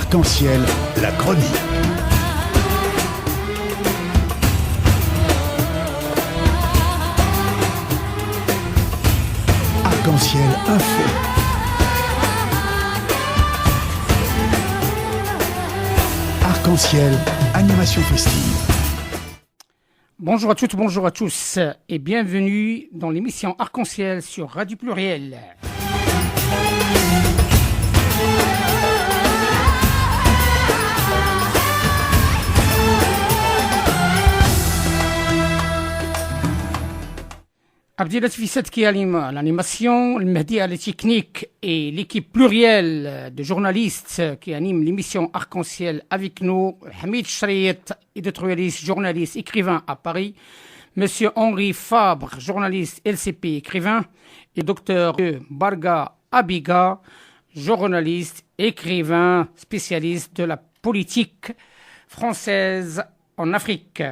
Arc-en-ciel, la chronique. Arc-en-ciel info. Arc-en-ciel, animation festive. Bonjour à toutes, bonjour à tous et bienvenue dans l'émission Arc-en-ciel sur Radio Pluriel. Abdilatif Fissat qui anime l'animation, le Mehdi à la technique et l'équipe plurielle de journalistes qui anime l'émission Arc-en-ciel avec nous, Hamid Chriet, éditorialiste, journaliste, écrivain à Paris, Monsieur Henri Fabre, journaliste LCP, écrivain, et Docteur Barga Abiga, journaliste, écrivain, spécialiste de la politique française en Afrique.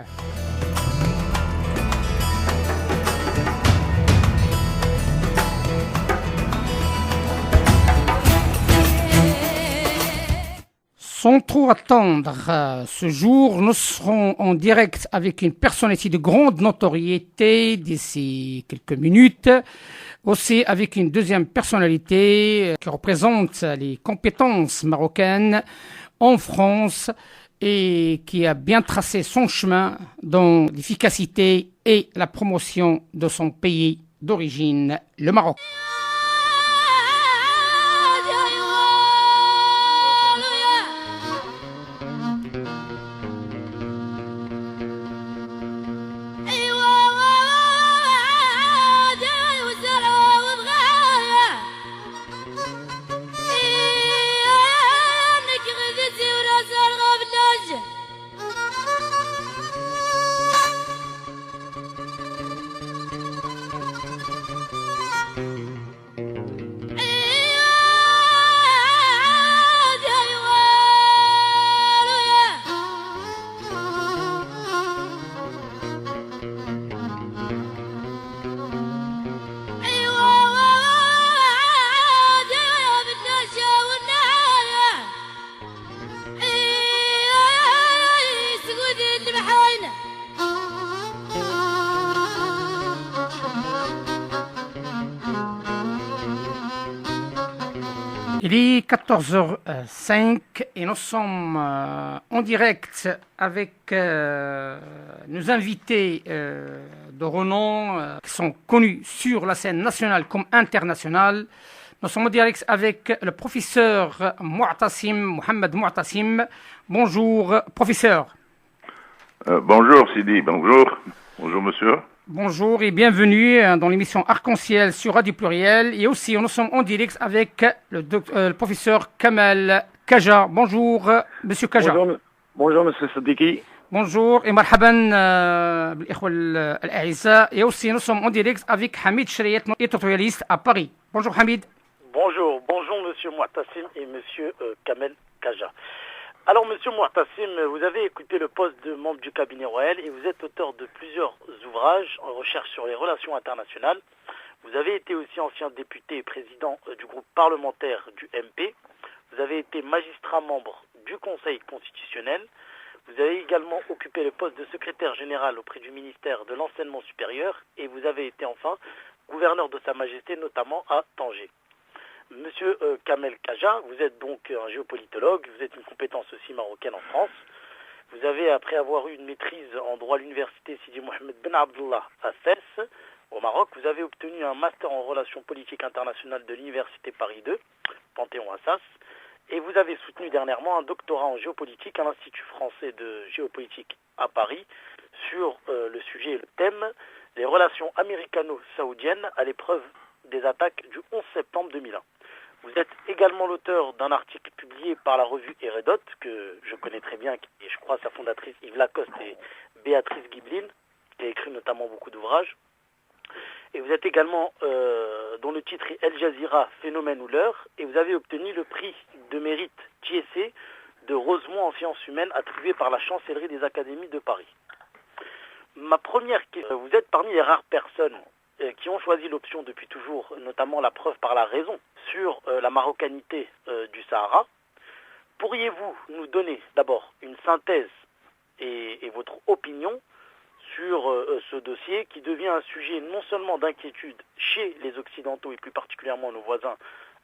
Sans trop attendre, ce jour, nous serons en direct avec une personnalité de grande notoriété d'ici quelques minutes. Aussi avec une deuxième personnalité qui représente les compétences marocaines en France et qui a bien tracé son chemin dans l'efficacité et la promotion de son pays d'origine, le Maroc. Il est 14h05 et nous sommes en direct avec nos invités de renom qui sont connus sur la scène nationale comme internationale. Nous sommes en direct avec le professeur Mohamed Mouatassim. Bonjour, professeur. Bonjour Sidi, bonjour. Bonjour monsieur. Bonjour et bienvenue dans l'émission Arc-en-ciel sur Radio Pluriel. Et aussi, nous sommes en direct avec le professeur Kamel Kaja. Bonjour, monsieur Kaja. Bonjour, monsieur Sadiki. Bonjour et marhaban بالإخوة الأعزاء. Et aussi, nous sommes en direct avec Hamid Chriet, éditorialiste à Paris. Bonjour Hamid. Bonjour monsieur Mouatassim et monsieur Kamel Kaja. Alors, monsieur Mouatassim, vous avez écouté le poste de membre du cabinet royal et vous êtes auteur de plusieurs ouvrages en recherche sur les relations internationales. Vous avez été aussi ancien député et président du groupe parlementaire du MP. Vous avez été magistrat membre du Conseil constitutionnel. Vous avez également occupé le poste de secrétaire général auprès du ministère de l'Enseignement supérieur et vous avez été enfin gouverneur de Sa Majesté, notamment à Tanger. Monsieur Kamel Kaja, vous êtes donc un géopolitologue, vous êtes une compétence aussi marocaine en France. Vous avez, après avoir eu une maîtrise en droit à l'université Sidi Mohamed Ben Abdullah à Fès, au Maroc, vous avez obtenu un master en relations politiques internationales de l'université Paris 2, Panthéon-Assas, et vous avez soutenu dernièrement un doctorat en géopolitique à l'Institut français de géopolitique à Paris sur le sujet et le thème « Les relations américano-saoudiennes à l'épreuve des attaques du 11 septembre 2001. Vous êtes également l'auteur d'un article publié par la revue Hérodote, que je connais très bien, et je crois sa fondatrice Yves Lacoste et Béatrice Guibline, qui a écrit notamment beaucoup d'ouvrages. Et vous êtes également, dont le titre est El Jazeera, phénomène ou l'heure, et vous avez obtenu le prix de mérite TSC de Rosemont en sciences humaines attribué par la chancellerie des académies de Paris. Ma première question, vous êtes parmi les rares personnes qui ont choisi l'option depuis toujours, notamment la preuve par la raison, sur la marocanité du Sahara. pourriez-vous nous donner d'abord une synthèse et votre opinion sur ce dossier qui devient un sujet non seulement d'inquiétude chez les Occidentaux et plus particulièrement nos voisins,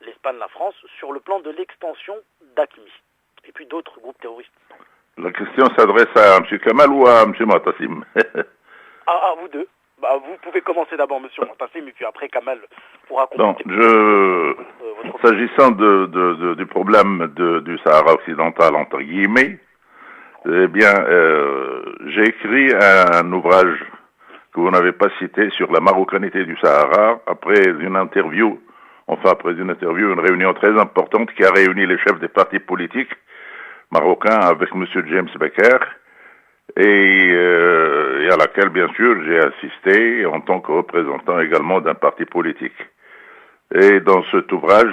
l'Espagne, la France, sur le plan de l'extension d'AQMI et puis d'autres groupes terroristes? La question s'adresse à M. Kamal ou à M. Mu'tasim? À vous deux. Vous pouvez commencer d'abord, M. Mu'tasim, et puis après Kamal pourra compléter. S'agissant du problème du Sahara occidental, entre guillemets, eh bien, j'ai écrit un ouvrage que vous n'avez pas cité sur la marocanité du Sahara après une réunion très importante qui a réuni les chefs des partis politiques marocains avec M. James Becker et à laquelle, bien sûr, j'ai assisté en tant que représentant également d'un parti politique. Et dans cet ouvrage,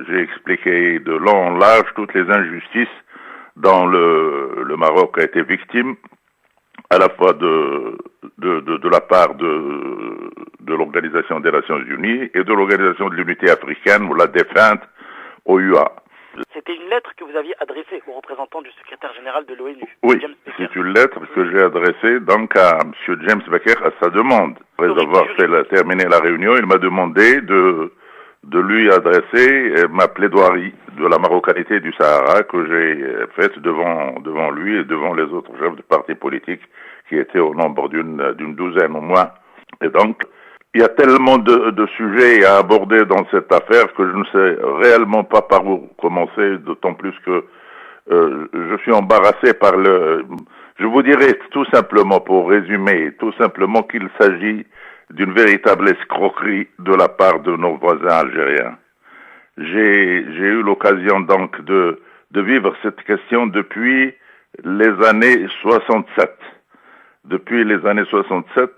j'ai expliqué de long en large toutes les injustices dont le Maroc a été victime, à la fois de la part de l'Organisation des Nations Unies et de l'Organisation de l'Unité africaine, ou la défunte OUA. C'était une lettre que vous aviez adressée au représentant du secrétaire général de l'ONU. Oui, c'est une lettre que j'ai adressée donc à M. James Becker à sa demande. Après avoir terminé la réunion, il m'a demandé de lui adresser ma plaidoirie de la marocanité du Sahara que j'ai faite devant lui et devant les autres chefs de partis politiques qui étaient au nombre d'une douzaine au moins. Et donc, il y a tellement de sujets à aborder dans cette affaire que je ne sais réellement pas par où commencer, d'autant plus que je suis embarrassé par je vous dirais tout simplement, pour résumer, tout simplement qu'il s'agit d'une véritable escroquerie de la part de nos voisins algériens. J'ai eu l'occasion donc de vivre cette question depuis les années 67. Depuis les années 67,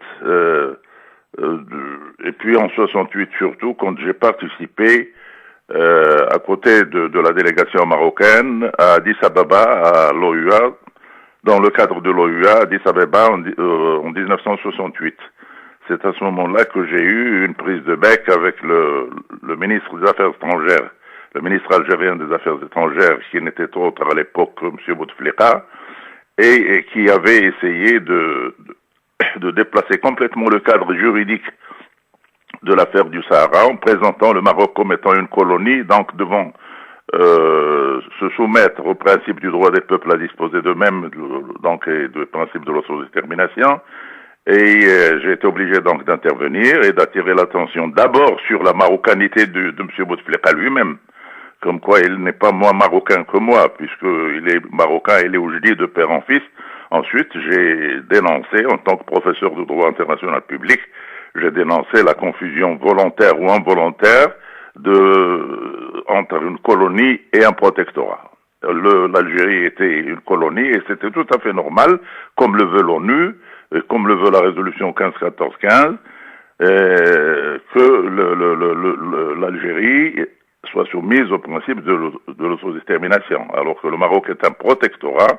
et puis en 68 surtout, quand j'ai participé à côté de la délégation marocaine à Addis Ababa, à l'OUA, dans le cadre de l'OUA, Addis Ababa en 1968. C'est à ce moment-là que j'ai eu une prise de bec avec le ministre des Affaires étrangères, le ministre algérien des Affaires étrangères, qui n'était autre à l'époque que M. Bouteflika, et qui avait essayé de déplacer complètement le cadre juridique de l'affaire du Sahara en présentant le Maroc comme étant une colonie, donc devant se soumettre au principe du droit des peuples à disposer d'eux-mêmes, donc et du principe de l'autodétermination. Et j'ai été obligé donc d'intervenir et d'attirer l'attention d'abord sur la marocanité de M. Bouteflika lui-même, comme quoi il n'est pas moins marocain que moi, puisqu'il est marocain et il est oujdi de père en fils. Ensuite, j'ai dénoncé, en tant que professeur de droit international public, j'ai dénoncé la confusion volontaire ou involontaire entre une colonie et un protectorat. L'Algérie était une colonie et c'était tout à fait normal, comme le veut l'ONU, et comme le veut la résolution 15-14-15, que l'Algérie soit soumise au principe de l'autodétermination, alors que le Maroc est un protectorat,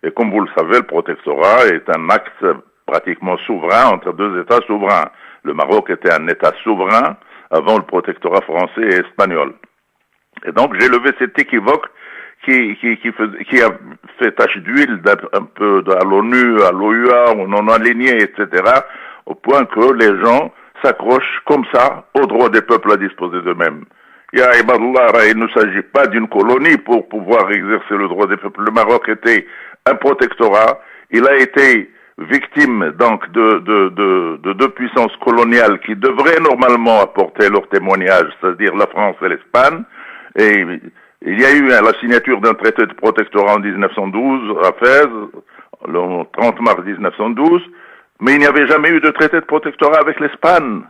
et comme vous le savez, le protectorat est un acte pratiquement souverain entre deux États souverains. Le Maroc était un État souverain avant le protectorat français et espagnol. Et donc j'ai levé cet équivoque qui a fait tache d'huile un peu à l'ONU, à l'OUA, on en a aligné, etc., au point que les gens s'accrochent comme ça au droit des peuples à disposer d'eux-mêmes. Ya Ibadullah, il ne s'agit pas d'une colonie pour pouvoir exercer le droit des peuples. Le Maroc était un protectorat, il a été victime donc de deux puissances coloniales qui devraient normalement apporter leur témoignage, c'est-à-dire la France et l'Espagne, et il y a eu la signature d'un traité de protectorat en 1912 à Fès, le 30 mars 1912, mais il n'y avait jamais eu de traité de protectorat avec l'Espagne.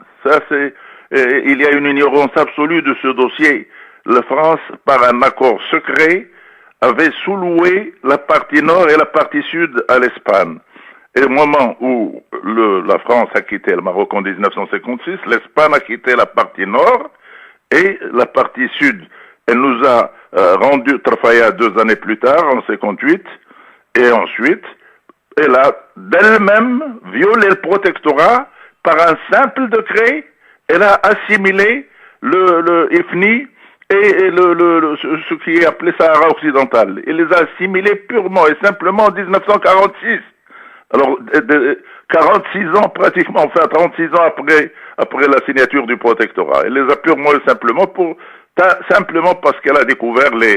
Il y a une ignorance absolue de ce dossier. La France, par un accord secret, avait sous-loué la partie nord et la partie sud à l'Espagne. Et au moment où la France a quitté le Maroc en 1956, l'Espagne a quitté la partie nord et la partie sud. Elle nous a rendu Trafaya 2 années plus tard, en 58, et ensuite, elle a d'elle-même violé le protectorat par un simple décret. Elle a assimilé le IFNI et ce qui est appelé Sahara occidental. Il les a assimilés purement et simplement en 1946. Alors, 46 ans pratiquement, enfin 36 ans après la signature du protectorat. Il les a purement et simplement simplement parce qu'elle a découvert les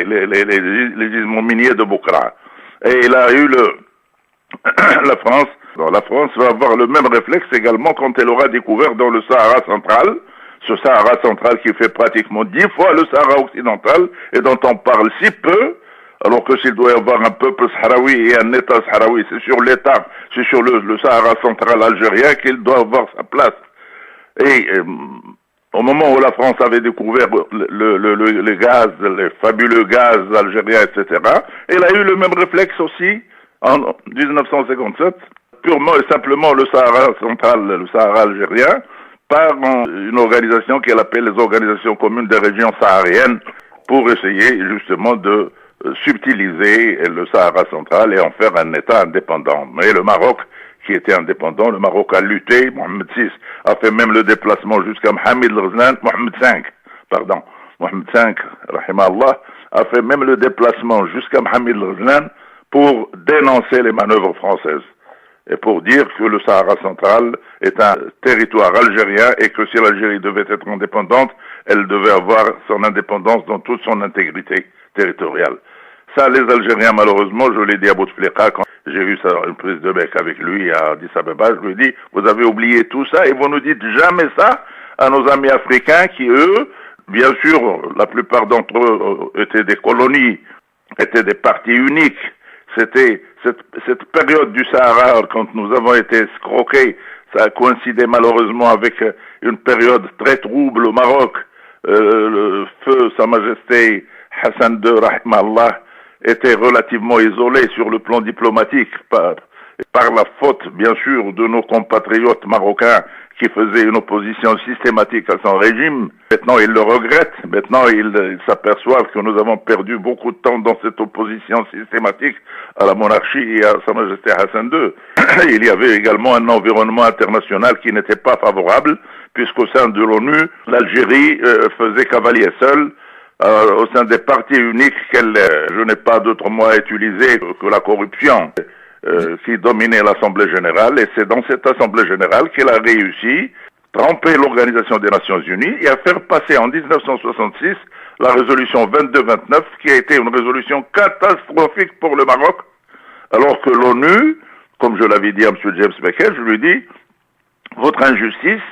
gisements miniers de Boukra. Et il a eu la France va avoir le même réflexe également quand elle aura découvert dans le Sahara central, ce Sahara central qui fait pratiquement 10 fois le Sahara occidental et dont on parle si peu, alors que s'il doit y avoir un peuple sahraoui et un État sahraoui, c'est sur le Sahara central algérien qu'il doit avoir sa place. Et au moment où la France avait découvert le gaz, les fabuleux gaz algériens, etc., elle a eu le même réflexe aussi en 1957, purement et simplement le Sahara central, le Sahara algérien, par une organisation qu'elle appelle les organisations communes des régions sahariennes, pour essayer justement de subtiliser le Sahara central et en faire un État indépendant. Mais le Maroc, qui était indépendant, le Maroc a lutté, Mohamed VI a fait même le déplacement jusqu'à Mohamed V, rahimahullah, a fait même le déplacement jusqu'à Mohamed Ghazlan pour dénoncer les manœuvres françaises et pour dire que le Sahara central est un territoire algérien et que si l'Algérie devait être indépendante, elle devait avoir son indépendance dans toute son intégrité territoriale. Ça, les Algériens, malheureusement, je l'ai dit à Bouteflika quand j'ai eu une prise de bec avec lui à Addis Abeba, je lui ai dit, vous avez oublié tout ça et vous ne dites jamais ça à nos amis africains qui, eux, bien sûr, la plupart d'entre eux étaient des colonies, étaient des partis uniques. C'était cette période du Sahara, quand nous avons été escroqués, ça a coïncidé malheureusement avec une période très trouble au Maroc. Le feu, Sa Majesté Hassan II, rahimahullah, était relativement isolé sur le plan diplomatique par la faute, bien sûr, de nos compatriotes marocains qui faisaient une opposition systématique à son régime. Maintenant, ils le regrettent. Maintenant, ils s'aperçoivent que nous avons perdu beaucoup de temps dans cette opposition systématique à la monarchie et à Sa Majesté Hassan II. Il y avait également un environnement international qui n'était pas favorable, puisqu'au sein de l'ONU, l'Algérie faisait cavalier seul, au sein des partis uniques je n'ai pas d'autre mot à utiliser que la corruption qui dominait l'Assemblée générale, et c'est dans cette Assemblée générale qu'elle a réussi à tromper l'Organisation des Nations Unies et à faire passer en 1966 la résolution 2229, qui a été une résolution catastrophique pour le Maroc, alors que l'ONU, comme je l'avais dit à M. James Becker, je lui dis, votre injustice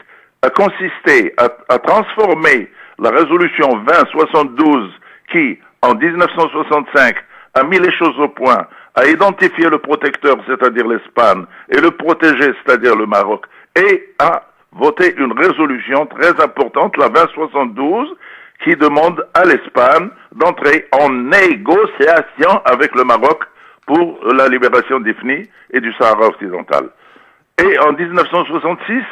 a consisté à transformer la résolution 2072 qui, en 1965, a mis les choses au point, a identifié le protecteur, c'est-à-dire l'Espagne, et le protégé, c'est-à-dire le Maroc, et a voté une résolution très importante, la 2072, qui demande à l'Espagne d'entrer en négociation avec le Maroc pour la libération d'Ifni et du Sahara occidental. Et en 1966,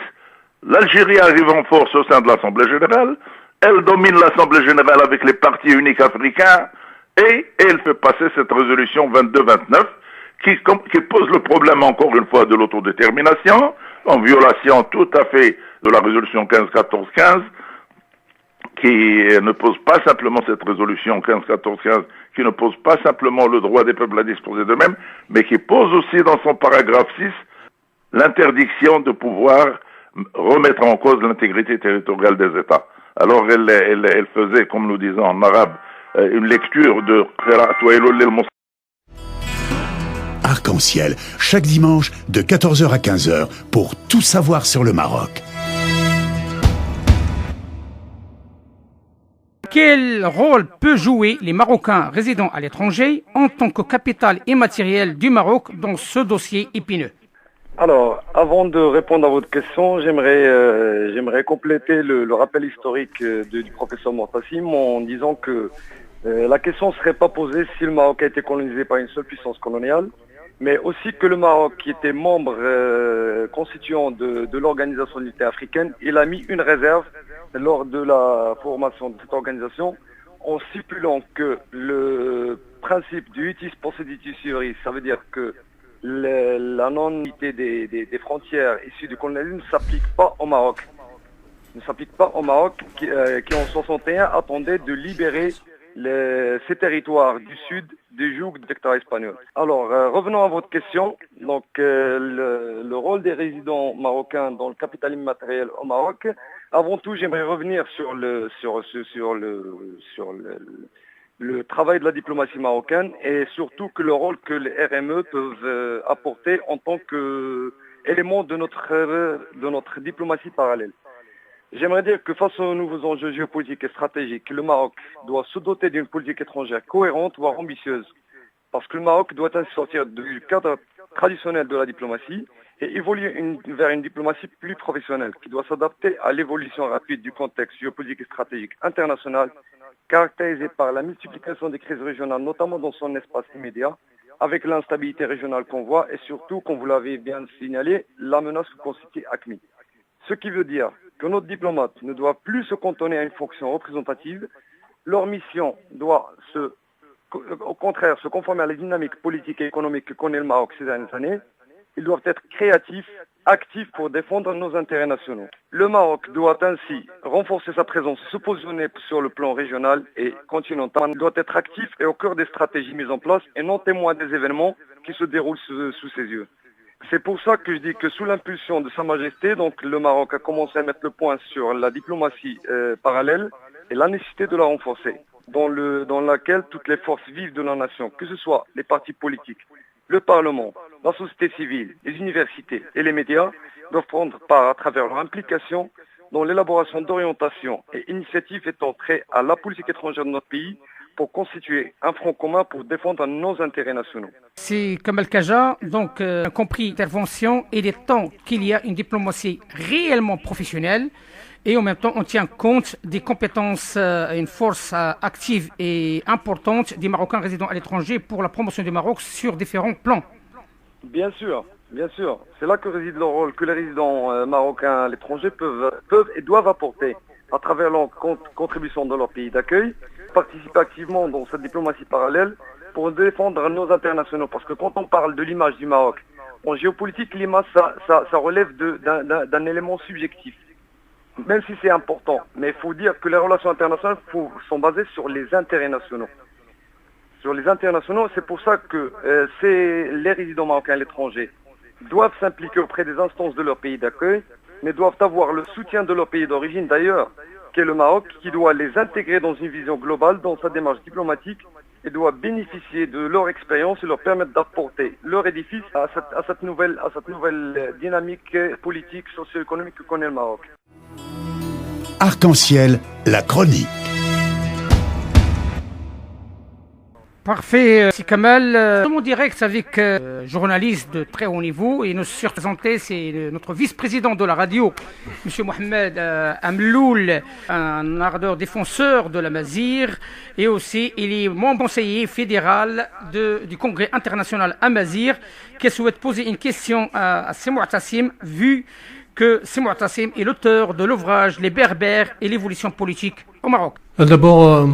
l'Algérie arrive en force au sein de l'Assemblée générale, elle domine l'Assemblée générale avec les partis uniques africains, et elle fait passer cette résolution 2229 qui pose le problème encore une fois de l'autodétermination, en violation tout à fait de la résolution 15-14-15, qui ne pose pas simplement cette résolution 15-14-15, qui ne pose pas simplement le droit des peuples à disposer d'eux-mêmes, mais qui pose aussi dans son paragraphe 6 l'interdiction de pouvoir remettre en cause l'intégrité territoriale des États. Alors elle faisait, comme nous disons en arabe, une lecture de Arc-en-ciel, chaque dimanche de 14h à 15h pour tout savoir sur le Maroc. Quel rôle peut jouer les Marocains résidant à l'étranger en tant que capital immatériel du Maroc dans ce dossier épineux? Alors, avant de répondre à votre question, j'aimerais compléter le rappel historique du professeur Mortassim en disant que la question ne serait pas posée si le Maroc a été colonisé par une seule puissance coloniale, mais aussi que le Maroc, qui était membre constituant de l'Organisation de l'Unité africaine, il a mis une réserve lors de la formation de cette organisation en stipulant que le principe du itis possidetis iuris, ça veut dire que la non-unité des frontières issues du colonialisme ne s'applique pas au Maroc. ne s'applique pas au Maroc qui en 61 attendait de libérer ces territoires du sud du joug du dictat espagnol. Alors, revenons à votre question. Donc, le rôle des résidents marocains dans le capital immatériel au Maroc. Avant tout, j'aimerais revenir sur le travail de la diplomatie marocaine et surtout que le rôle que les RME peuvent apporter en tant qu'élément de notre diplomatie parallèle. J'aimerais dire que face aux nouveaux enjeux géopolitiques et stratégiques, le Maroc doit se doter d'une politique étrangère cohérente, voire ambitieuse. Parce que le Maroc doit ainsi sortir du cadre traditionnel de la diplomatie et évoluer vers une diplomatie plus professionnelle qui doit s'adapter à l'évolution rapide du contexte géopolitique et stratégique international, caractérisé par la multiplication des crises régionales, notamment dans son espace immédiat, avec l'instabilité régionale qu'on voit et surtout, comme vous l'avez bien signalé, la menace que constitue AQMI. Ce qui veut dire que nos diplomates ne doivent plus se cantonner à une fonction représentative. Leur mission doit au contraire se conformer à la dynamique politique et économique que connaît le Maroc ces dernières années. Ils doivent être créatifs, actifs pour défendre nos intérêts nationaux. Le Maroc doit ainsi renforcer sa présence, se positionner sur le plan régional et continental. Il doit être actif et au cœur des stratégies mises en place et non témoin des événements qui se déroulent sous ses yeux. C'est pour ça que je dis que sous l'impulsion de Sa Majesté, donc le Maroc a commencé à mettre le point sur la diplomatie parallèle et la nécessité de la renforcer, dans laquelle toutes les forces vives de la nation, que ce soit les partis politiques, le Parlement, la société civile, les universités et les médias, doivent prendre part à travers leur implication dans l'élaboration d'orientations et initiatives étant prêts à la politique étrangère de notre pays pour constituer un front commun pour défendre nos intérêts nationaux. C'est Kamel Kaja, donc compris l'intervention, il est temps qu'il y a une diplomatie réellement professionnelle et en même temps on tient compte des compétences, une force active et importante des Marocains résidant à l'étranger pour la promotion du Maroc sur différents plans. Bien sûr. C'est là que réside le rôle que les résidents marocains à l'étranger peuvent et doivent apporter à travers leur contribution dans leur pays d'accueil, participer activement dans cette diplomatie parallèle pour défendre nos intérêts nationaux. Parce que quand on parle de l'image du Maroc, en géopolitique, l'image, ça relève d'un élément subjectif. Même si c'est important, mais il faut dire que les relations internationales sont basées sur les intérêts nationaux. Sur les intérêts nationaux, c'est pour ça que les résidents marocains à l'étranger doivent s'impliquer auprès des instances de leur pays d'accueil, mais doivent avoir le soutien de leur pays d'origine d'ailleurs, qui est le Maroc, qui doit les intégrer dans une vision globale dans sa démarche diplomatique et doit bénéficier de leur expérience et leur permettre d'apporter leur édifice à cette nouvelle dynamique politique, socio-économique que connaît le Maroc. Arc-en-ciel, la chronique. Parfait, c'est Kamel. Nous en direct avec journaliste de très haut niveau et nous surprésenté, c'est notre vice-président de la radio, M. Mohamed Amloul, un ardeur défenseur de la Mazir et aussi il est mon conseiller fédéral du Congrès international Amazir qui souhaite poser une question à Sey Moutassim vu que Sey Moutassim est l'auteur de l'ouvrage Les Berbères et l'évolution politique au Maroc. D'abord,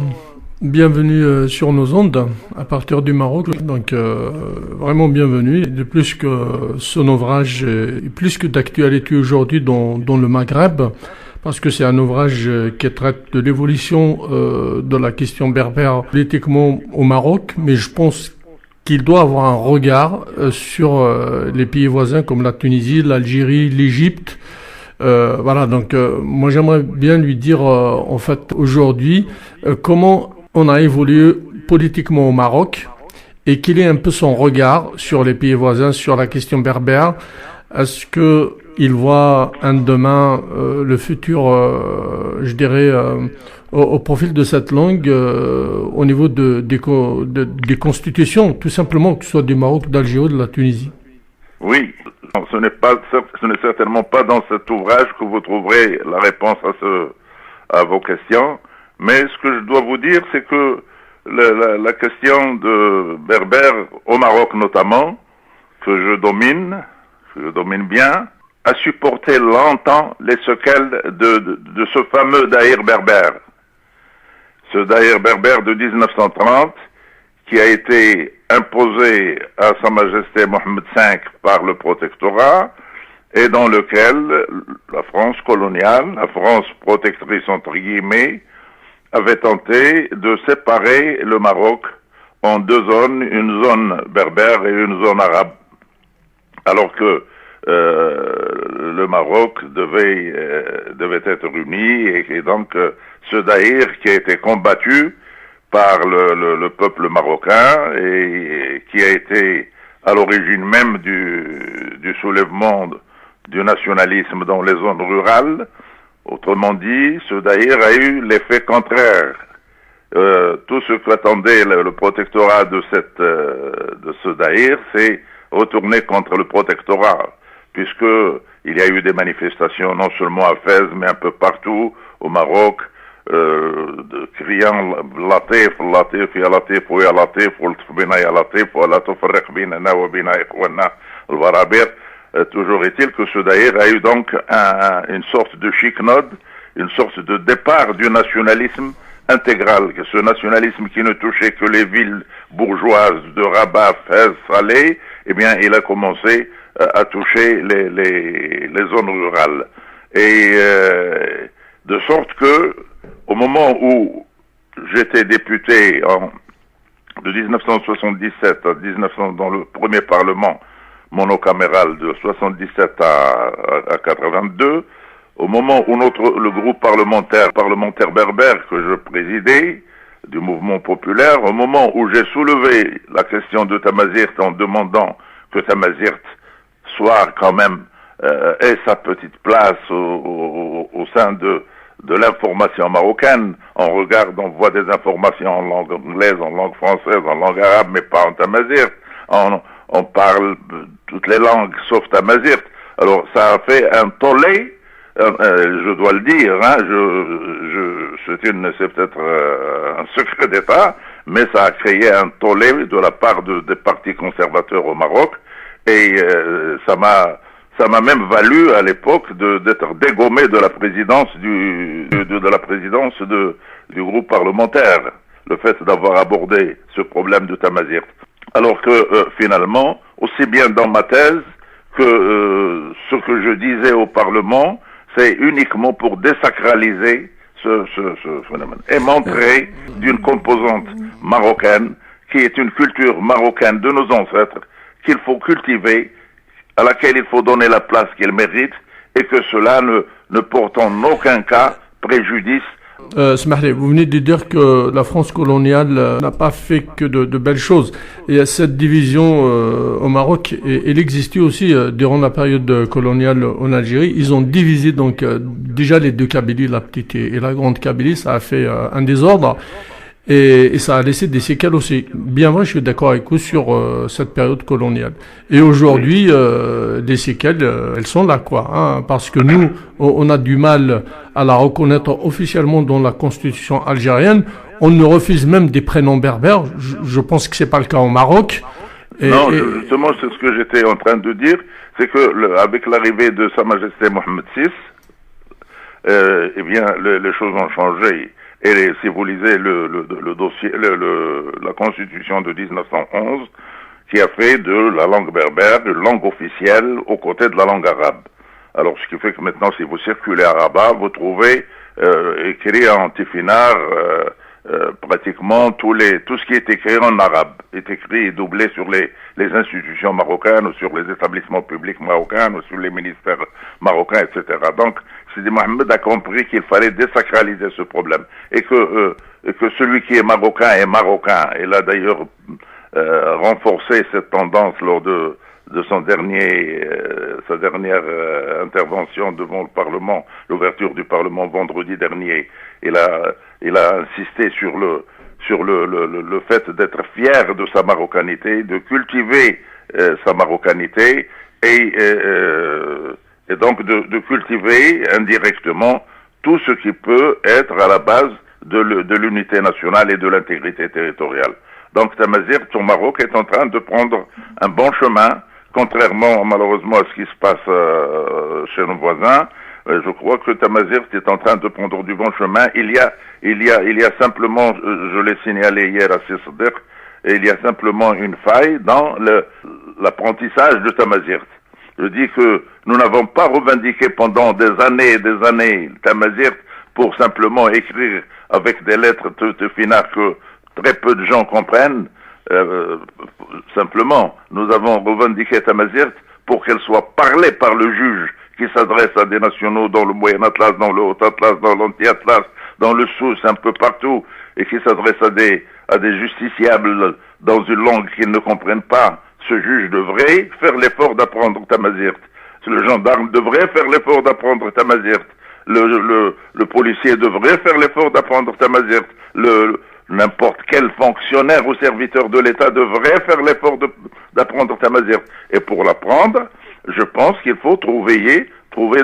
bienvenue sur nos ondes à partir du Maroc, donc vraiment bienvenue. De plus que son ouvrage est plus que d'actualité aujourd'hui dans le Maghreb, parce que c'est un ouvrage qui traite de l'évolution de la question berbère politiquement au Maroc, mais je pense qu'il doit avoir un regard sur les pays voisins comme la Tunisie, l'Algérie, l'Égypte. Voilà, donc moi j'aimerais bien lui dire en fait aujourd'hui comment on a évolué politiquement au Maroc et quel est un peu son regard sur les pays voisins, sur la question berbère. Est-ce qu'il voit un demain le futur, je dirais, au profil de cette langue au niveau des constitutions, tout simplement, que ce soit du Maroc, d'Algérie ou de la Tunisie? Oui, ce n'est certainement pas dans cet ouvrage que vous trouverez la réponse à vos questions. Mais ce que je dois vous dire, c'est que la question de berbère au Maroc notamment, que je domine bien, a supporté longtemps les séquelles de ce fameux daïr berbère. Ce daïr berbère de 1930, qui a été imposé à Sa Majesté Mohamed V par le protectorat et dans lequel la France coloniale, la France protectrice entre guillemets, avait tenté de séparer le Maroc en deux zones, une zone berbère et une zone arabe, alors que le Maroc devait être uni, et donc ce Daïr qui a été combattu par le peuple marocain et qui a été à l'origine même du soulèvement du nationalisme dans les zones rurales. Autrement dit, ce Daïr a eu l'effet contraire. Tout ce qu'attendait le protectorat de ce Daïr, c'est retourner contre le protectorat, puisque il y a eu des manifestations non seulement à Fès, mais un peu partout au Maroc, criant Latif, Latif, Ya Latif, Ya Latif, Bina Ya Latif, La Tufarriq Binana wa Bina Ikhwana al-Warabir. Toujours est-il que ce Daïr a eu donc une sorte de chic-node, une sorte de départ du nationalisme intégral, que ce nationalisme qui ne touchait que les villes bourgeoises de Rabat, Fès, Salé, eh bien, il a commencé à toucher les zones rurales. Et de sorte que, au moment où j'étais député de 1977 à 1900 dans le premier parlement monocaméral de 77 à 82, au moment où le groupe parlementaire berbère que je présidais, du mouvement populaire, au moment où j'ai soulevé la question de Tamazirt en demandant que Tamazirt soit quand même ait sa petite place au sein de l'information marocaine, on voit des informations en langue anglaise, en langue française, en langue arabe, mais pas en Tamazirt. On parle toutes les langues sauf Tamazirt. Alors ça a fait un tollé, je dois le dire, hein, c'est peut-être un secret d'État, mais ça a créé un tollé de la part des partis conservateurs au Maroc, et ça m'a même valu à l'époque d'être dégommé de la présidence du groupe parlementaire, le fait d'avoir abordé ce problème de Tamazirt. Alors que finalement, aussi bien dans ma thèse que ce que je disais au Parlement, c'est uniquement pour désacraliser ce phénomène et montrer d'une composante marocaine qui est une culture marocaine de nos ancêtres qu'il faut cultiver, à laquelle il faut donner la place qu'elle mérite, et que cela ne porte en aucun cas préjudice. Smahlé, vous venez de dire que la France coloniale n'a pas fait que de belles choses. Et cette division au Maroc, elle existait aussi durant la période coloniale en Algérie. Ils ont divisé donc déjà les deux Kabylies, la petite et la grande Kabylie. Ça a fait un désordre. Et ça a laissé des séquelles aussi. Bien vrai, je suis d'accord avec vous sur cette période coloniale. Et aujourd'hui, les séquelles, elles sont là, quoi. Hein, parce que nous, on a du mal à la reconnaître officiellement dans la constitution algérienne. On nous refuse même des prénoms berbères. Je pense que c'est pas le cas au Maroc. Justement, c'est ce que j'étais en train de dire. C'est que avec l'arrivée de Sa Majesté Mohammed VI, eh bien, les choses ont changé. Et si vous lisez le dossier, la constitution de 1911, qui a fait de la langue berbère une langue officielle aux côtés de la langue arabe. Alors, ce qui fait que maintenant, si vous circulez à Rabat, vous trouvez écrit en tifinagh pratiquement tout ce qui est écrit en arabe est écrit et doublé sur les institutions marocaines ou sur les établissements publics marocains ou sur les ministères marocains, etc. Donc, Sidi Mohamed a compris qu'il fallait désacraliser ce problème et que celui qui est marocain est marocain. Il a d'ailleurs renforcé cette tendance lors de sa dernière intervention devant le Parlement, l'ouverture du Parlement vendredi dernier. Il a insisté sur le fait d'être fier de sa marocanité, de cultiver sa marocanité et donc de cultiver indirectement tout ce qui peut être à la base de l'unité nationale et de l'intégrité territoriale. Donc Tamazirt au Maroc est en train de prendre un bon chemin, contrairement malheureusement à ce qui se passe chez nos voisins. Je crois que Tamazirt est en train de prendre du bon chemin. Il y a simplement, je l'ai signalé hier à Sisdir, il y a simplement une faille dans l'apprentissage de Tamazirt. Je dis que nous n'avons pas revendiqué pendant des années et des années le Tamazirt pour simplement écrire avec des lettres finales que très peu de gens comprennent. Simplement, nous avons revendiqué Tamazirt pour qu'elle soit parlée par le juge qui s'adresse à des nationaux dans le Moyen Atlas, dans le Haut Atlas, dans l'Anti-Atlas, dans le Souss, un peu partout, et qui s'adresse à des justiciables dans une langue qu'ils ne comprennent pas. Ce juge devrait faire l'effort d'apprendre Tamazirt. Le gendarme devrait faire l'effort d'apprendre Tamazirt. Le policier devrait faire l'effort d'apprendre Tamazirt. N'importe quel fonctionnaire ou serviteur de l'État devrait faire l'effort d'apprendre Tamazirt. Et pour l'apprendre, je pense qu'il faut trouver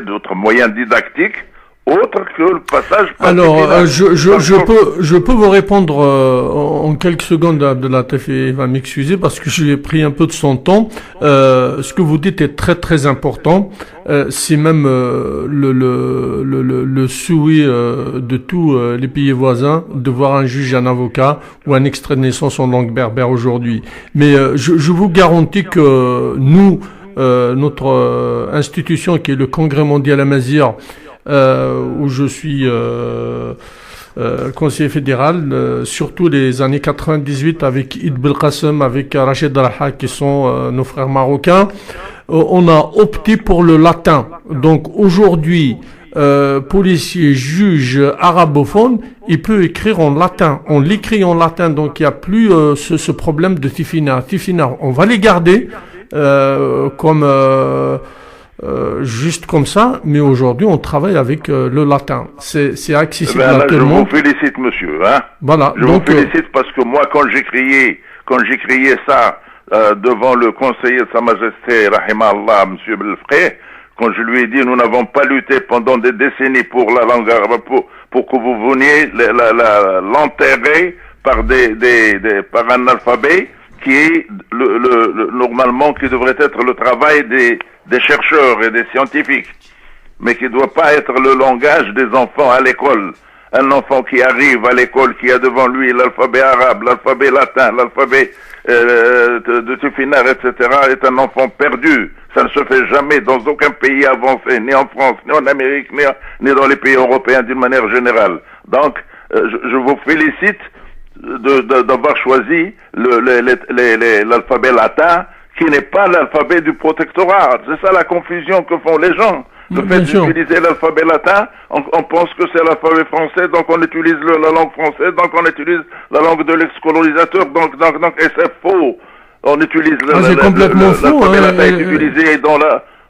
d'autres moyens didactiques autre que le passage par... Alors, je peux vous répondre en quelques secondes. Abdelatif va m'excuser parce que j'ai pris un peu de son temps. Ce que vous dites est très très important. C'est même le souhait de tous les pays voisins de voir un juge, un avocat ou un extrait de naissance en langue berbère aujourd'hui. Mais je vous garantis que nous, notre institution qui est le Congrès mondial Amazigh, où je suis conseiller fédéral, surtout les années 98 avec Id Belkacem, avec Rachid Raha qui sont nos frères marocains, on a opté pour le latin. Donc aujourd'hui, policier, juge, arabophone, il peut écrire en latin. On l'écrit en latin, donc il n'y a plus ce problème de Tifina. On va les garder comme... juste comme ça, mais aujourd'hui on travaille avec le latin. C'est accessible à tout le monde. Je vous félicite, monsieur. Voilà. Je vous félicite parce que moi, quand j'écriais ça devant le conseiller de Sa Majesté, Rahimahullah, monsieur Belfré, quand je lui ai dit nous n'avons pas lutté pendant des décennies pour la langue arabe, pour que vous veniez l'enterrer par par un alphabet qui est normalement qui devrait être le travail des chercheurs et des scientifiques, mais qui ne doit pas être le langage des enfants à l'école. Un enfant qui arrive à l'école, qui a devant lui l'alphabet arabe, l'alphabet latin, l'alphabet de Tufinar, etc., est un enfant perdu. Ça ne se fait jamais dans aucun pays avancé, ni en France, ni en Amérique, ni dans les pays européens d'une manière générale. Donc, je vous félicite d'avoir choisi l'alphabet latin, qui n'est pas l'alphabet du protectorat. C'est ça la confusion que font les gens. Le fait d'utiliser l'alphabet latin, on pense que c'est l'alphabet français, donc on utilise la langue française, donc on utilise la langue de l'ex-colonisateur, donc, et c'est faux. On utilise l'alphabet latin est utilisé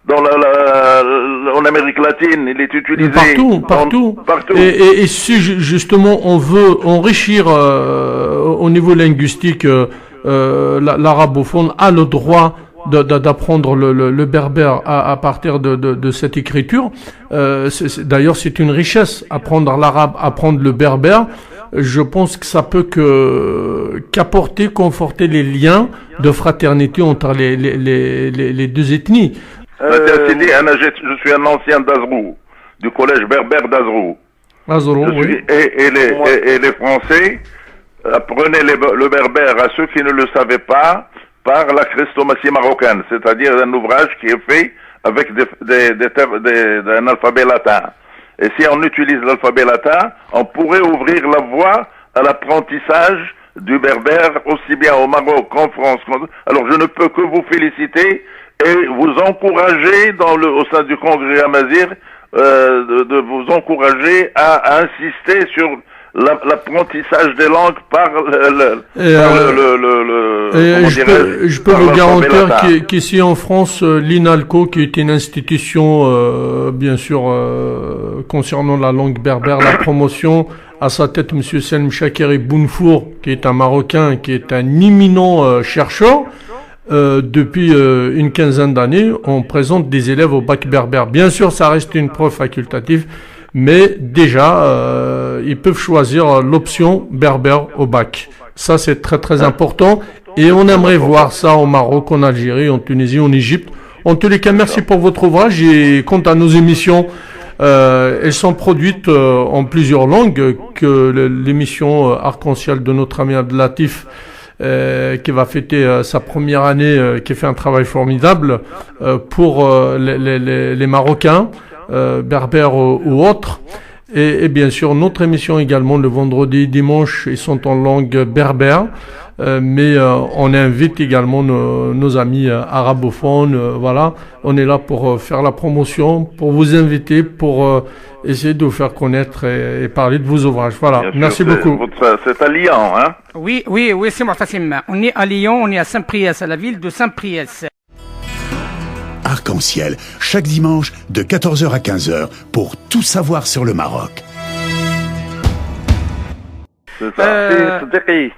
en Amérique latine, il est utilisé partout. Et si justement on veut enrichir au niveau linguistique, l'arabophone a le droit d'apprendre le berbère à partir de cette écriture. D'ailleurs, c'est une richesse, apprendre l'arabe, apprendre le berbère. Je pense que ça peut qu'apporter, conforter les liens de fraternité entre les deux ethnies. Je suis un ancien d'Azrou, du collège berbère d'Azrou. Oui. Et les Français apprenaient le berbère à ceux qui ne le savaient pas par la chrestomatie marocaine, c'est-à-dire un ouvrage qui est fait avec d'un alphabet latin. Et si on utilise l'alphabet latin, on pourrait ouvrir la voie à l'apprentissage du berbère aussi bien au Maroc qu'en France. Alors je ne peux que vous féliciter et vous encourager au sein du Congrès Amazigh de vous encourager à insister sur l'apprentissage des langues par je peux vous garantir qu'ici en France, l'INALCO, qui est une institution, bien sûr, concernant la langue berbère, la promotion, à sa tête, M. Selm Chakeri Bounfour, qui est un Marocain, qui est un éminent chercheur, depuis une quinzaine d'années, on présente des élèves au bac berbère. Bien sûr, ça reste une preuve facultative, mais déjà, ils peuvent choisir l'option berbère au bac. Ça, c'est très très important. Et on aimerait voir ça au Maroc, en Algérie, en Tunisie, en Égypte. En tous les cas, merci pour votre ouvrage. Et quant à nos émissions, elles sont produites en plusieurs langues, que l'émission Arc-en-Ciel de notre ami Abdelatif qui va fêter sa première année, qui fait un travail formidable pour les Marocains, berbères ou autres. Et bien sûr, notre émission également, le vendredi et dimanche, ils sont en langue berbère. Mais on invite également nos amis arabophones. Voilà, on est là pour faire la promotion, pour vous inviter, pour essayer de vous faire connaître et parler de vos ouvrages. Voilà, Bien sûr, merci beaucoup. C'est à Lyon, hein? Oui, c'est Mu'tasim. On est à Lyon, on est à Saint-Priest, à la ville de Saint-Priest. Arc-en-ciel, chaque dimanche de 14h à 15h pour tout savoir sur le Maroc. C'est ça.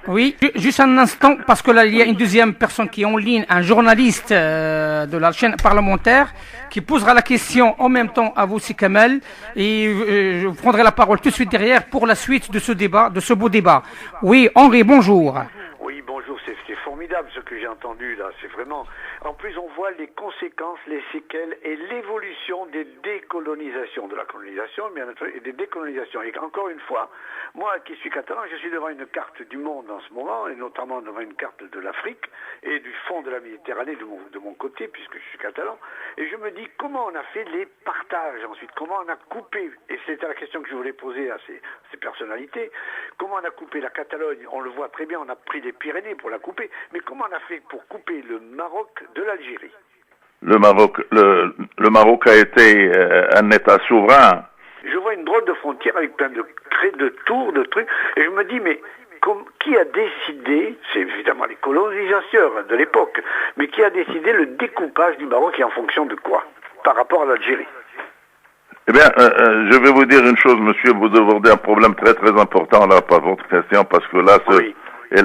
Oui, juste un instant, parce que là, il y a une deuxième personne qui est en ligne, un journaliste de la chaîne parlementaire, qui posera la question en même temps à vous, c'est Kamel, et je prendrai la parole tout de suite derrière pour la suite de ce débat, de ce beau débat. Oui, Henri, bonjour. Oui, bonjour, c'est formidable ce que j'ai entendu là, c'est vraiment... En plus, on voit les conséquences, les séquelles et l'évolution des décolonisations, de la colonisation, bien entendu, et des décolonisations. Et encore une fois, moi qui suis catalan, je suis devant une carte du monde en ce moment, et notamment devant une carte de l'Afrique et du fond de la Méditerranée de mon côté, puisque je suis catalan, et je me dis comment on a fait les partages ensuite, comment on a coupé, et c'était la question que je voulais poser à ces personnalités, comment on a coupé la Catalogne, on le voit très bien, on a pris les Pyrénées pour la couper, mais comment on a fait pour couper le Maroc de l'Algérie? Le Maroc a été un État souverain. Je vois une drôle de frontière avec plein de tours, de trucs, et je me dis, mais qui a décidé, c'est évidemment les colonisateurs de l'époque, mais qui a décidé le découpage du Maroc et en fonction de quoi par rapport à l'Algérie? Eh bien, je vais vous dire une chose, monsieur, vous abordez un problème très très important là par votre question, parce que là, oui. il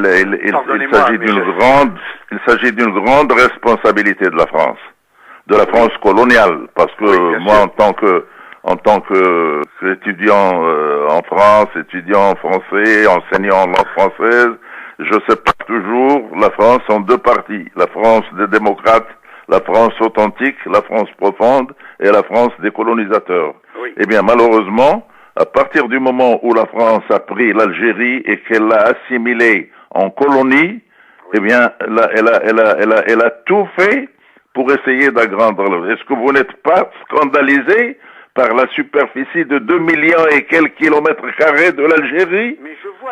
s'agit d'une grande responsabilité de la France coloniale, parce que oui, moi, en tant que étudiant en France, étudiant français, enseignant en langue française, je sépare toujours la France en deux parties. La France des démocrates, la France authentique, la France profonde et la France des colonisateurs. Oui. Eh bien, malheureusement, à partir du moment où la France a pris l'Algérie et qu'elle l'a assimilée en colonie, eh bien, elle a tout fait pour essayer d'agrandir. Est-ce que vous n'êtes pas scandalisé par la superficie de 2 millions et quelques kilomètres carrés de l'Algérie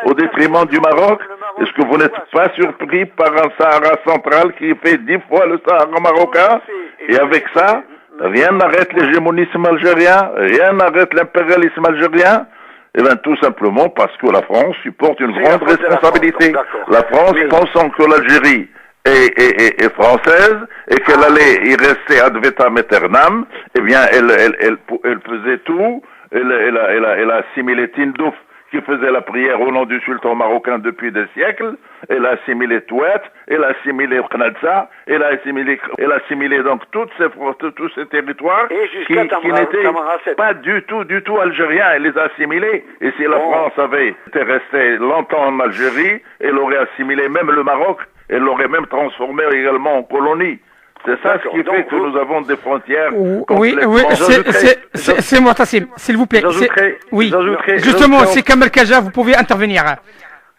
au détriment du Maroc? Est-ce que vous n'êtes pas surpris par un Sahara central qui fait 10 fois le Sahara marocain? Et avec ça, rien n'arrête l'hégémonisme algérien, rien n'arrête l'impérialisme algérien. Eh bien, tout simplement parce que la France supporte une grande responsabilité. La France, pensant que l'Algérie est française et qu'elle allait y rester ad vitam aeternam, eh bien, elle faisait tout. Elle a assimilé Tindouf, qui faisait la prière au nom du sultan marocain depuis des siècles. Elle a assimilé Touet, elle a assimilé Khnadza, elle a assimilé donc tous ces territoires qui n'étaient pas du tout algériens. Elle les a assimilés. Et si la France avait été restée longtemps en Algérie, elle aurait assimilé même le Maroc. Elle l'aurait même transformé également en colonie. C'est ça ce qui fait que nous avons des frontières. Oui, c'est moi, Tassim, s'il vous plaît. J'ajouterai, justement, c'est Kamel Kaja, vous pouvez intervenir.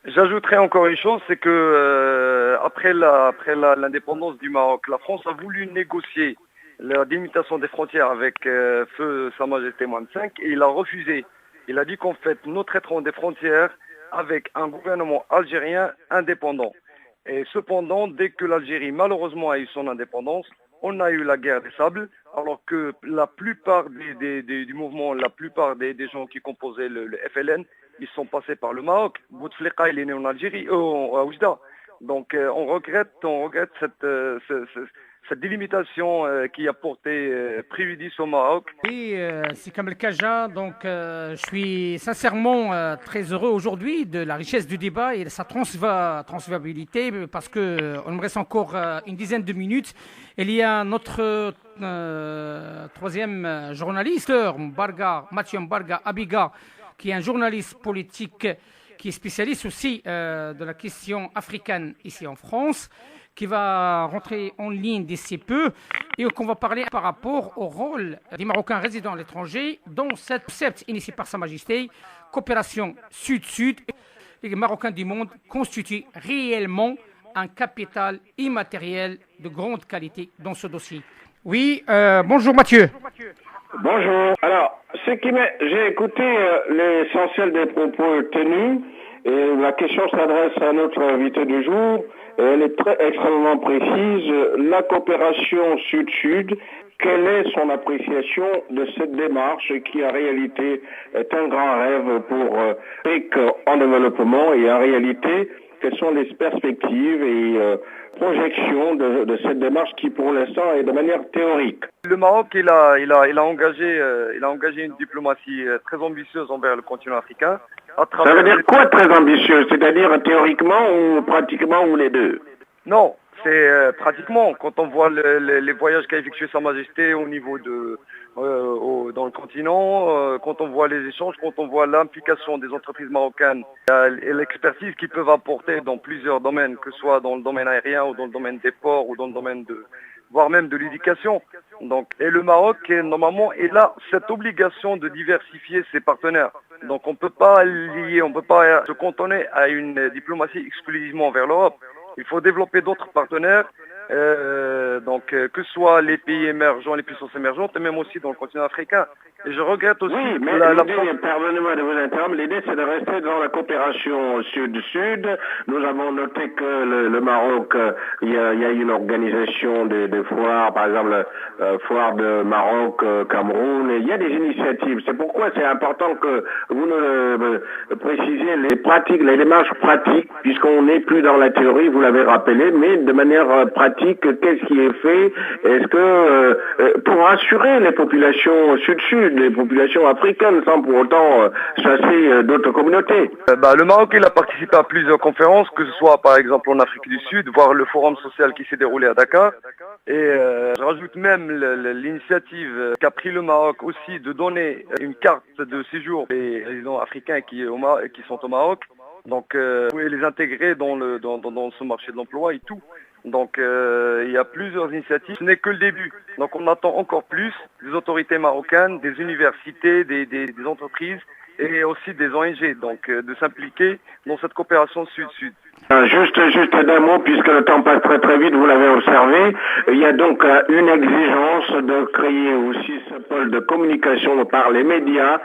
J'ajouterai encore une chose, c'est que après l'indépendance du Maroc, la France a voulu négocier la délimitation des frontières avec feu Sa Majesté Mohamed V et il a refusé. Il a dit qu'en fait, nous traiterons des frontières avec un gouvernement algérien indépendant. Et cependant, dès que l'Algérie malheureusement a eu son indépendance, on a eu la guerre des sables, alors que la plupart du mouvement, la plupart des gens qui composaient le FLN, ils sont passés par le Maroc. Bouteflika, il est né en Algérie, à Oujda. Donc on regrette cette délimitation qui a porté préjudice au Maroc. Oui, c'est Kamel Kaja, donc je suis sincèrement très heureux aujourd'hui de la richesse du débat et de sa transférabilité parce qu'on me reste encore une dizaine de minutes. Il y a notre troisième journaliste, Mathieu Mbarga Abiga, qui est un journaliste politique qui est spécialiste aussi de la question africaine ici en France, qui va rentrer en ligne d'ici peu et qu'on va parler par rapport au rôle des Marocains résidant à l'étranger dans cette concept initié par Sa Majesté, coopération Sud-Sud. Les Marocains du monde constituent réellement un capital immatériel de grande qualité dans ce dossier. Oui, bonjour Mathieu. Bonjour. Alors, j'ai écouté l'essentiel des propos tenus et la question s'adresse à notre invité du jour. Elle est extrêmement précise. La coopération Sud-Sud, quelle est son appréciation de cette démarche qui en réalité est un grand rêve pour l'Afrique en développement et en réalité, quelles sont les perspectives et projections de cette démarche qui pour l'instant est de manière théorique? Le Maroc, il a engagé une diplomatie très ambitieuse envers le continent africain. Ça veut dire quoi très ambitieux? C'est-à-dire théoriquement ou pratiquement ou les deux? Non, c'est pratiquement, quand on voit les voyages qu'a effectué Sa Majesté au niveau dans le continent, quand on voit les échanges, quand on voit l'implication des entreprises marocaines et l'expertise qu'ils peuvent apporter dans plusieurs domaines, que ce soit dans le domaine aérien ou dans le domaine des ports ou dans le domaine voire même de l'éducation. Donc, et le Maroc, normalement, il a cette obligation de diversifier ses partenaires. Donc, on peut pas se cantonner à une diplomatie exclusivement vers l'Europe. Il faut développer d'autres partenaires, que ce soit les pays émergents, les puissances émergentes, et même aussi dans le continent africain. Et je regrette aussi... Oui, mais pardonnez-moi de vous interrompre, l'idée c'est de rester dans la coopération Sud-Sud. Nous avons noté que le Maroc, il y a une organisation des foires, par exemple, foire de Maroc, Cameroun, il y a des initiatives. C'est pourquoi c'est important que vous nous précisiez les pratiques, les démarches pratiques, puisqu'on n'est plus dans la théorie, vous l'avez rappelé, mais de manière pratique, qu'est-ce qui est fait? Est-ce que, pour assurer les populations Sud-Sud, les populations africaines sans pour autant chasser d'autres communautés. Le Maroc, il a participé à plusieurs conférences, que ce soit par exemple en Afrique du Sud, voire le forum social qui s'est déroulé à Dakar. Et je rajoute même l'initiave qu'a pris le Maroc aussi de donner une carte de séjour des résidents africains qui sont au Maroc. Donc, vous pouvez les intégrer dans ce marché de l'emploi et tout. Donc il y a plusieurs initiatives, ce n'est que le début. Donc on attend encore plus des autorités marocaines, des universités, des entreprises et aussi des ONG, donc de s'impliquer dans cette coopération Sud-Sud. Juste d'un mot, puisque le temps passe très très vite, vous l'avez observé, il y a donc une exigence de créer aussi ce pôle de communication par les médias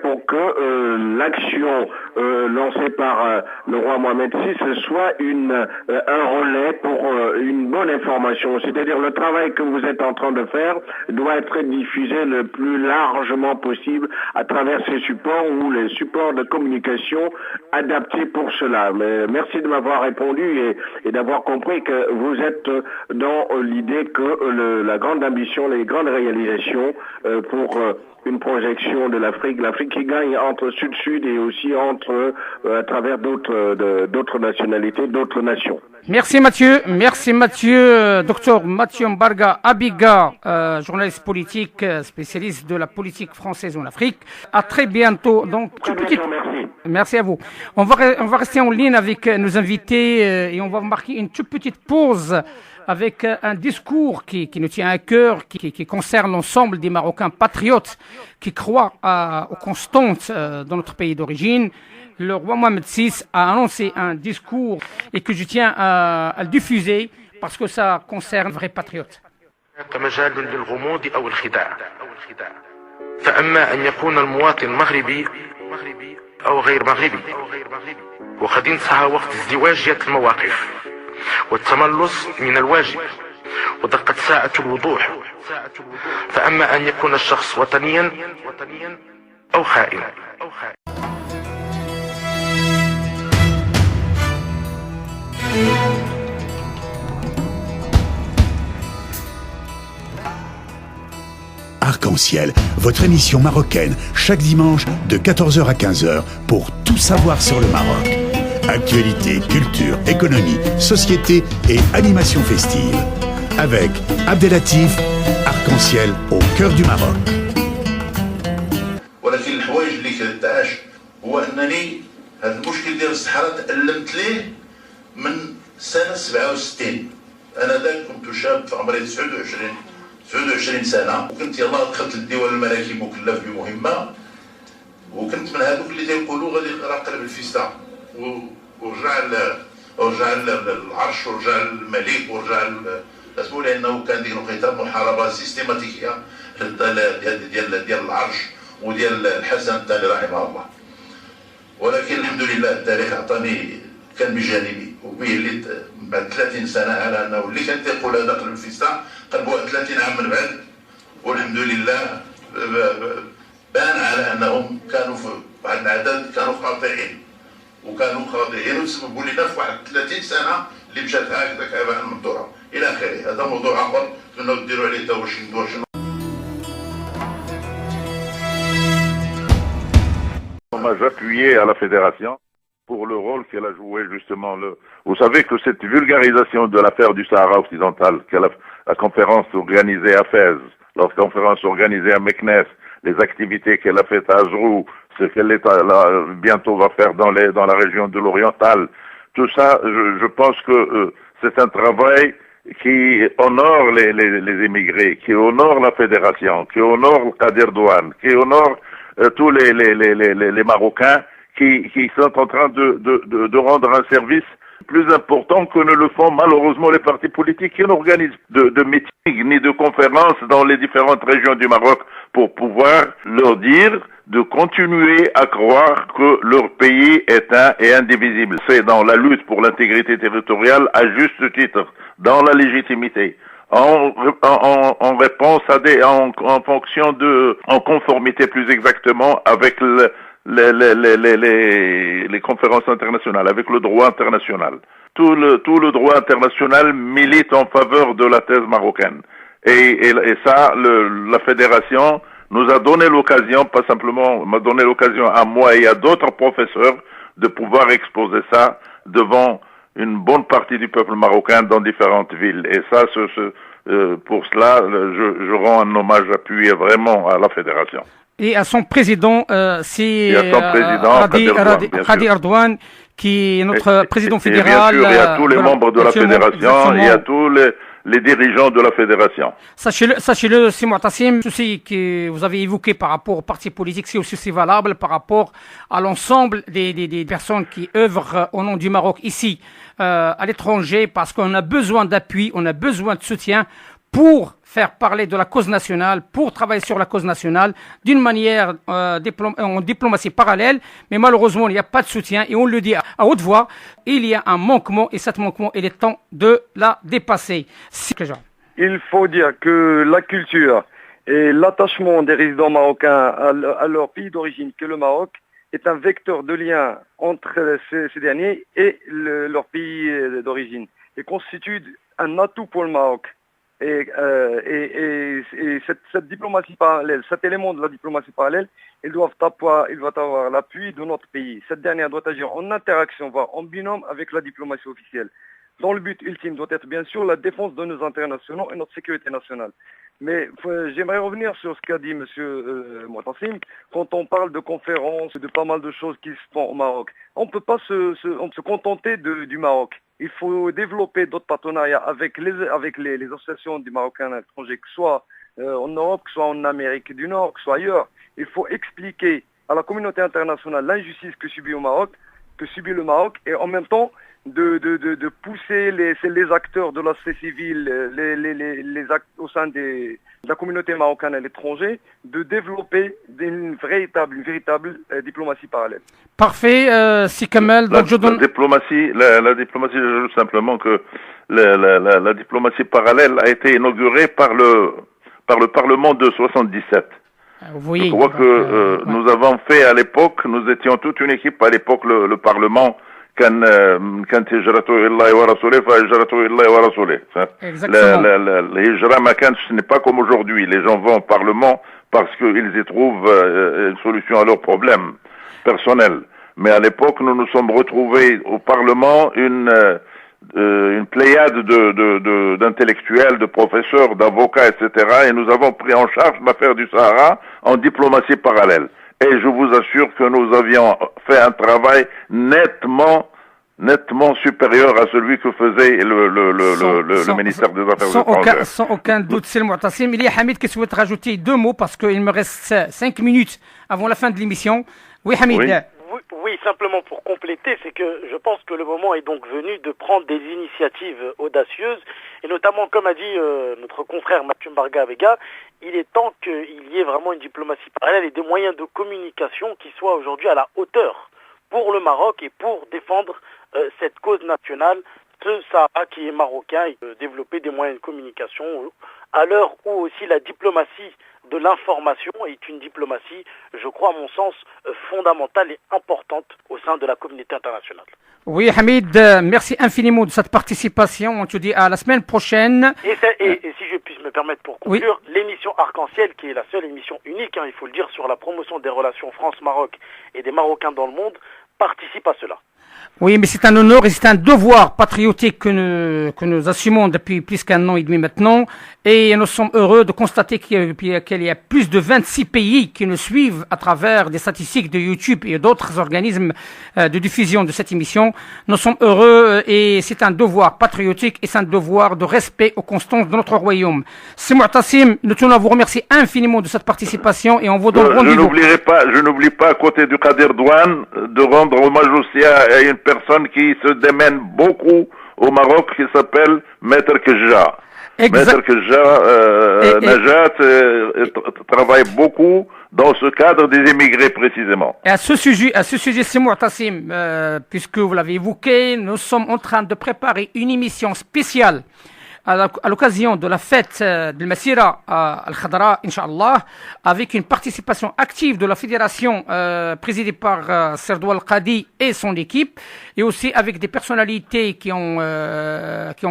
pour que l'action lancée par le roi Mohamed VI soit un relais pour une bonne information. C'est-à-dire le travail que vous êtes en train de faire doit être diffusé le plus largement possible à travers ces supports ou les supports de communication adaptés pour cela. Mais merci de m'avoir répondu et d'avoir compris que vous êtes dans l'idée que la grande ambition, les grandes réalisations pour une projection de l'Afrique qui gagne entre Sud-Sud et aussi à travers d'autres nationalités, d'autres nations. Merci Mathieu. Docteur Mathieu Mbarga Abiga, journaliste politique, spécialiste de la politique française en Afrique. À très bientôt. Donc, merci. Merci à vous. On va rester en ligne avec nos invités et on va marquer une toute petite pause avec un discours qui nous tient à cœur, qui concerne l'ensemble des Marocains patriotes qui croient aux constantes dans notre pays d'origine. Le roi Mohamed VI a annoncé un discours et que je tiens à le diffuser parce que ça concerne les vrais patriotes. مجال للغموض أو الخداع فأما أن يكون المواطن مغربي أو غير مغربي وقد انتهى وقت ازدواجية المواقف والتملص من الواجب ودقت ساعة الوضوح فأما أن يكون الشخص وطنيا أو خائنا Arc-en-ciel, votre émission marocaine, chaque dimanche de 14h à 15h pour tout savoir sur le Maroc. Actualité, culture, économie, société et animation festive. Avec Abdelatif, Arc-en-ciel au cœur du Maroc. ولكن الحوايج اللي كتعاش هو انني هذا المشكل ديال الصحراء تألمت ليه من سنة 67. انا ذاك كنت شاب في عمري 29 سنة وكنت يلاه دخلت للديوان الملكي مكلف بمهمة وكنت من هذوك اللي تيقولوا غادي يقرا قلب الفيستا ورجع ورجع العرش ورجع الملك ورجع اسمه، لانه كان ديك الوقيته محاربه سيستيماتيكيه ديال العرش وديال الحسن الثاني رحمه الله. ولكن الحمد لله التاريخ عطاني كان بجانبي وبيه اللي بعد 30 سنه على انه اللي كان تيقول هذا قلب الفستان قلبوها 30 عام من بعد، والحمد لله بان على انهم كانوا في واحد العدد كانوا خاطئين وتسببوا لنا في واحد 30 سنه اللي مشات هكذاك هباء منثورا الى اخره. هذا موضوع اخر نتمنوا ديروا عليه واش ندور شنو. Hommage appuyé à la fédération pour le rôle qu'elle a joué justement. Vous savez que cette vulgarisation de l'affaire du Sahara occidental, la conférence organisée à Fès, la conférence organisée à Meknès, les activités qu'elle a faites à Azrou, ce qu'elle bientôt va faire dans la région de l'Oriental, tout ça, je pense que c'est un travail qui honore les émigrés, qui honore la fédération, qui honore le Kader Douane, qui honore tous les Marocains qui sont en train de rendre un service plus important que ne le font malheureusement les partis politiques qui n'organisent de meetings ni de conférences dans les différentes régions du Maroc pour pouvoir leur dire de continuer à croire que leur pays est un et indivisible. C'est dans la lutte pour l'intégrité territoriale à juste titre, dans la légitimité, en réponse à en fonction en conformité plus exactement avec les conférences internationales, avec le droit international. Tout le droit international milite en faveur de la thèse marocaine. Et ça, la fédération nous a donné l'occasion, pas simplement, m'a donné l'occasion à moi et à d'autres professeurs de pouvoir exposer ça devant une bonne partie du peuple marocain dans différentes villes. Et ça, pour cela, je rends un hommage appuyé vraiment à la fédération. Et à son président, c'est Hadi Erdogan, qui est notre président fédéral. Et bien sûr, et à tous les membres de la fédération et à tous les dirigeants de la fédération. Sachez-le, c'est Mu'tasim, ceci que vous avez évoqué par rapport aux partis politiques, c'est aussi valable par rapport à l'ensemble des personnes qui œuvrent au nom du Maroc ici, à l'étranger, parce qu'on a besoin d'appui, on a besoin de soutien pour faire parler de la cause nationale, pour travailler sur la cause nationale d'une manière en diplomatie parallèle, mais malheureusement il n'y a pas de soutien et on le dit à haute voix, il y a un manquement et cet manquement il est temps de la dépasser. Il faut dire que la culture et l'attachement des résidents marocains à leur pays d'origine que le Maroc est un vecteur de lien entre ces derniers et leur pays d'origine et constitue un atout pour le Maroc. Et cette diplomatie parallèle, cet élément de la diplomatie parallèle, il doit avoir l'appui de notre pays. Cette dernière doit agir en interaction, voire en binôme avec la diplomatie officielle. Dont le but ultime doit être bien sûr la défense de nos intérêts nationaux et notre sécurité nationale. Mais j'aimerais revenir sur ce qu'a dit M. Mu'tasim. Quand on parle de conférences, de pas mal de choses qui se font au Maroc, on ne peut pas se contenter du Maroc. Il faut développer d'autres partenariats avec les associations des Marocains à l'étranger, que ce soit en Europe, que ce soit en Amérique du Nord, que ce soit ailleurs. Il faut expliquer à la communauté internationale l'injustice que subit le Maroc, et en même temps de pousser les acteurs de la société civile, les actes au sein de la communauté marocaine à l'étranger, de développer une véritable diplomatie parallèle. Parfait, si Kamel. La diplomatie, j'ajoute simplement que la diplomatie parallèle a été inaugurée par le Parlement de 77. Je crois que nous avons fait à l'époque, nous étions toute une équipe à l'époque, le Parlement. كانت هجرته الله ورسوله فهجرته الله ورسوله. الهجرة ما كانش, ce n'est pas comme aujourd'hui. Les gens vont au Parlement parce qu'ils y trouvent une solution à leurs problèmes personnels. Mais à l'époque, nous nous sommes retrouvés au Parlement une pléiade d'intellectuels, de professeurs, d'avocats, etc. Et nous avons pris en charge l'affaire du Sahara en diplomatie parallèle. Et je vous assure que nous avions fait un travail nettement supérieur à celui que faisait le ministère des Affaires étrangères. Sans aucun doute, c'est le Mu'tasim. Il y a Hamid qui souhaite rajouter 2 mots parce qu'il me reste 5 minutes avant la fin de l'émission. Oui, Hamid. Oui, simplement pour compléter, c'est que je pense que le moment est donc venu de prendre des initiatives audacieuses, et notamment, comme a dit notre confrère Mathieu Mbarga-Vega, il est temps qu'il y ait vraiment une diplomatie parallèle et des moyens de communication qui soient aujourd'hui à la hauteur pour le Maroc et pour défendre cette cause nationale, ce Sahara qui est marocain, et développer des moyens de communication à l'heure où aussi la diplomatie de l'information est une diplomatie, je crois à mon sens, fondamentale et importante au sein de la communauté internationale. Oui, Hamid, merci infiniment de cette participation. On te dit à la semaine prochaine. Et si je puisse me permettre pour conclure, l'émission Arc-en-Ciel, qui est la seule émission unique, il faut le dire, sur la promotion des relations France-Maroc et des Marocains dans le monde, participe à cela. Oui, mais c'est un honneur et c'est un devoir patriotique que nous assumons depuis plus qu'un an et demi maintenant. Et nous sommes heureux de constater qu'il y a plus de 26 pays qui nous suivent à travers des statistiques de YouTube et d'autres organismes de diffusion de cette émission. Nous sommes heureux et c'est un devoir patriotique et c'est un devoir de respect aux constances de notre royaume. C'est Mu'tasim, nous tenons à vous remercier infiniment de cette participation et on vous donne rendez-vous. Je n'oublie pas, à côté du Kader Douane, de rendre hommage aussi à une personne qui se démène beaucoup au Maroc, qui s'appelle Maître Kja. Maître Kja Najat travaille beaucoup dans ce cadre des émigrés précisément. Et à ce sujet, c'est Mu'tasim, puisque vous l'avez évoqué, nous sommes en train de préparer une émission spéciale à l'occasion de la fête de Masira Al-Khadra, Inch'Allah, avec une participation active de la fédération présidée par Serdou Al-Qadi et son équipe, et aussi avec des personnalités qui ont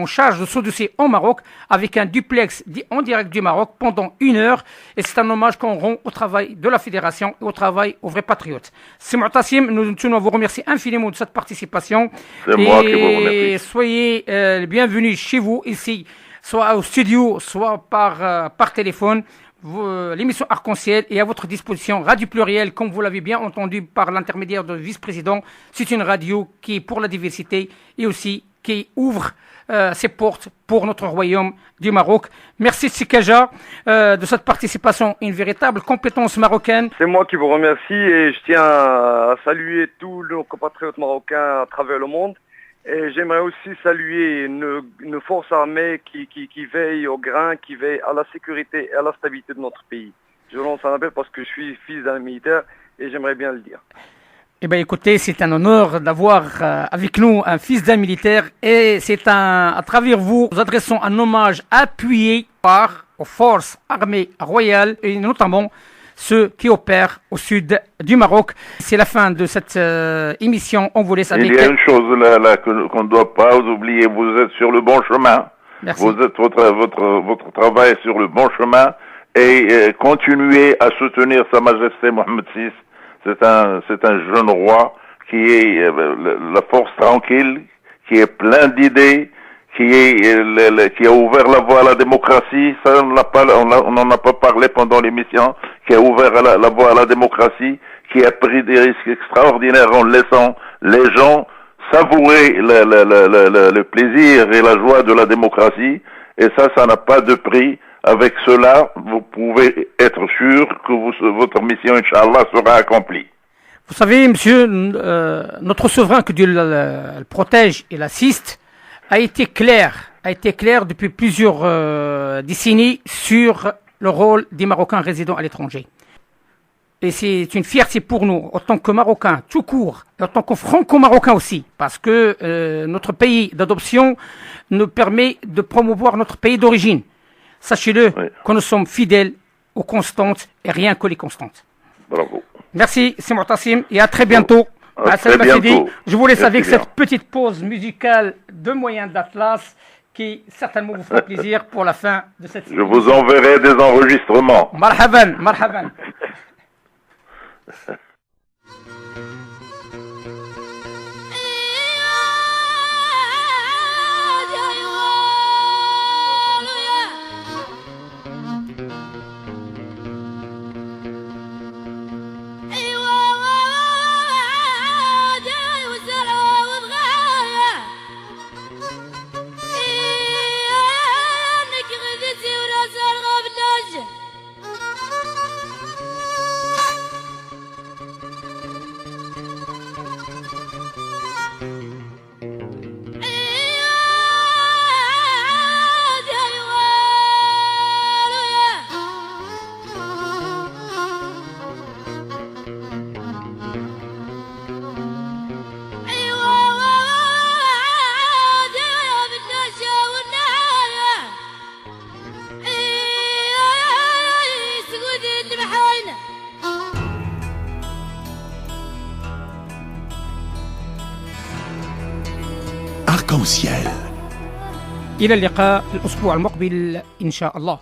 charge de ce dossier au Maroc, avec un duplex en direct du Maroc pendant 1 heure, et c'est un hommage qu'on rend au travail de la fédération et au travail aux vrais patriotes. C'est Mu'tasim, nous tenons à vous remercier infiniment de cette participation. C'est moi qui vous remercie. Soyez les bienvenus chez vous ici, soit au studio, soit par téléphone. L'émission Arc-en-Ciel est à votre disposition. Radio Pluriel, comme vous l'avez bien entendu par l'intermédiaire de vice-président, c'est une radio qui est pour la diversité et aussi qui ouvre ses portes pour notre royaume du Maroc. Merci Sikaja de cette participation, une véritable compétence marocaine. C'est moi qui vous remercie et je tiens à saluer tous nos compatriotes marocains à travers le monde. Et j'aimerais aussi saluer une force armée qui veille au grain, qui veille à la sécurité et à la stabilité de notre pays. Je lance un appel parce que je suis fils d'un militaire et j'aimerais bien le dire. Eh bien écoutez, c'est un honneur d'avoir avec nous un fils d'un militaire et à travers vous, nous adressons un hommage appuyé aux forces armées royales et notamment ceux qui opèrent au sud du Maroc. C'est la fin de cette émission. On vous laisse avec... Il y a une chose là qu'on ne doit pas oublier. Vous êtes sur le bon chemin. Merci. Vous êtes votre travail est sur le bon chemin et continuez à soutenir Sa Majesté Mohammed VI. C'est un jeune roi qui est la force tranquille, qui est plein d'idées, qui a ouvert la voie à la démocratie. Ça, on n'en a pas parlé pendant l'émission. Qui a ouvert la voie à la démocratie, qui a pris des risques extraordinaires en laissant les gens savourer le plaisir et la joie de la démocratie. Et ça n'a pas de prix. Avec cela, vous pouvez être sûr que votre mission, Inch'Allah, sera accomplie. Vous savez, monsieur, notre souverain, que Dieu le protège et l'assiste, a été clair depuis plusieurs décennies sur le rôle des Marocains résidant à l'étranger. Et c'est une fierté pour nous, en tant que Marocains, tout court, et en tant que Franco-Marocains aussi, parce que notre pays d'adoption nous permet de promouvoir notre pays d'origine. Sachez-le, que nous sommes fidèles aux constantes et rien que les constantes. Bravo. Merci, c'est Mu'tasim, et à très bientôt. À très bientôt. Je vous laisse avec cette petite pause musicale de Moyen d'Atlas qui certainement vous fera plaisir pour la fin de cette série. Je vous enverrai des enregistrements. Marhaban, marhaban. arc-en-ciel. إلى اللقاء الأسبوع المقبل إن شاء الله.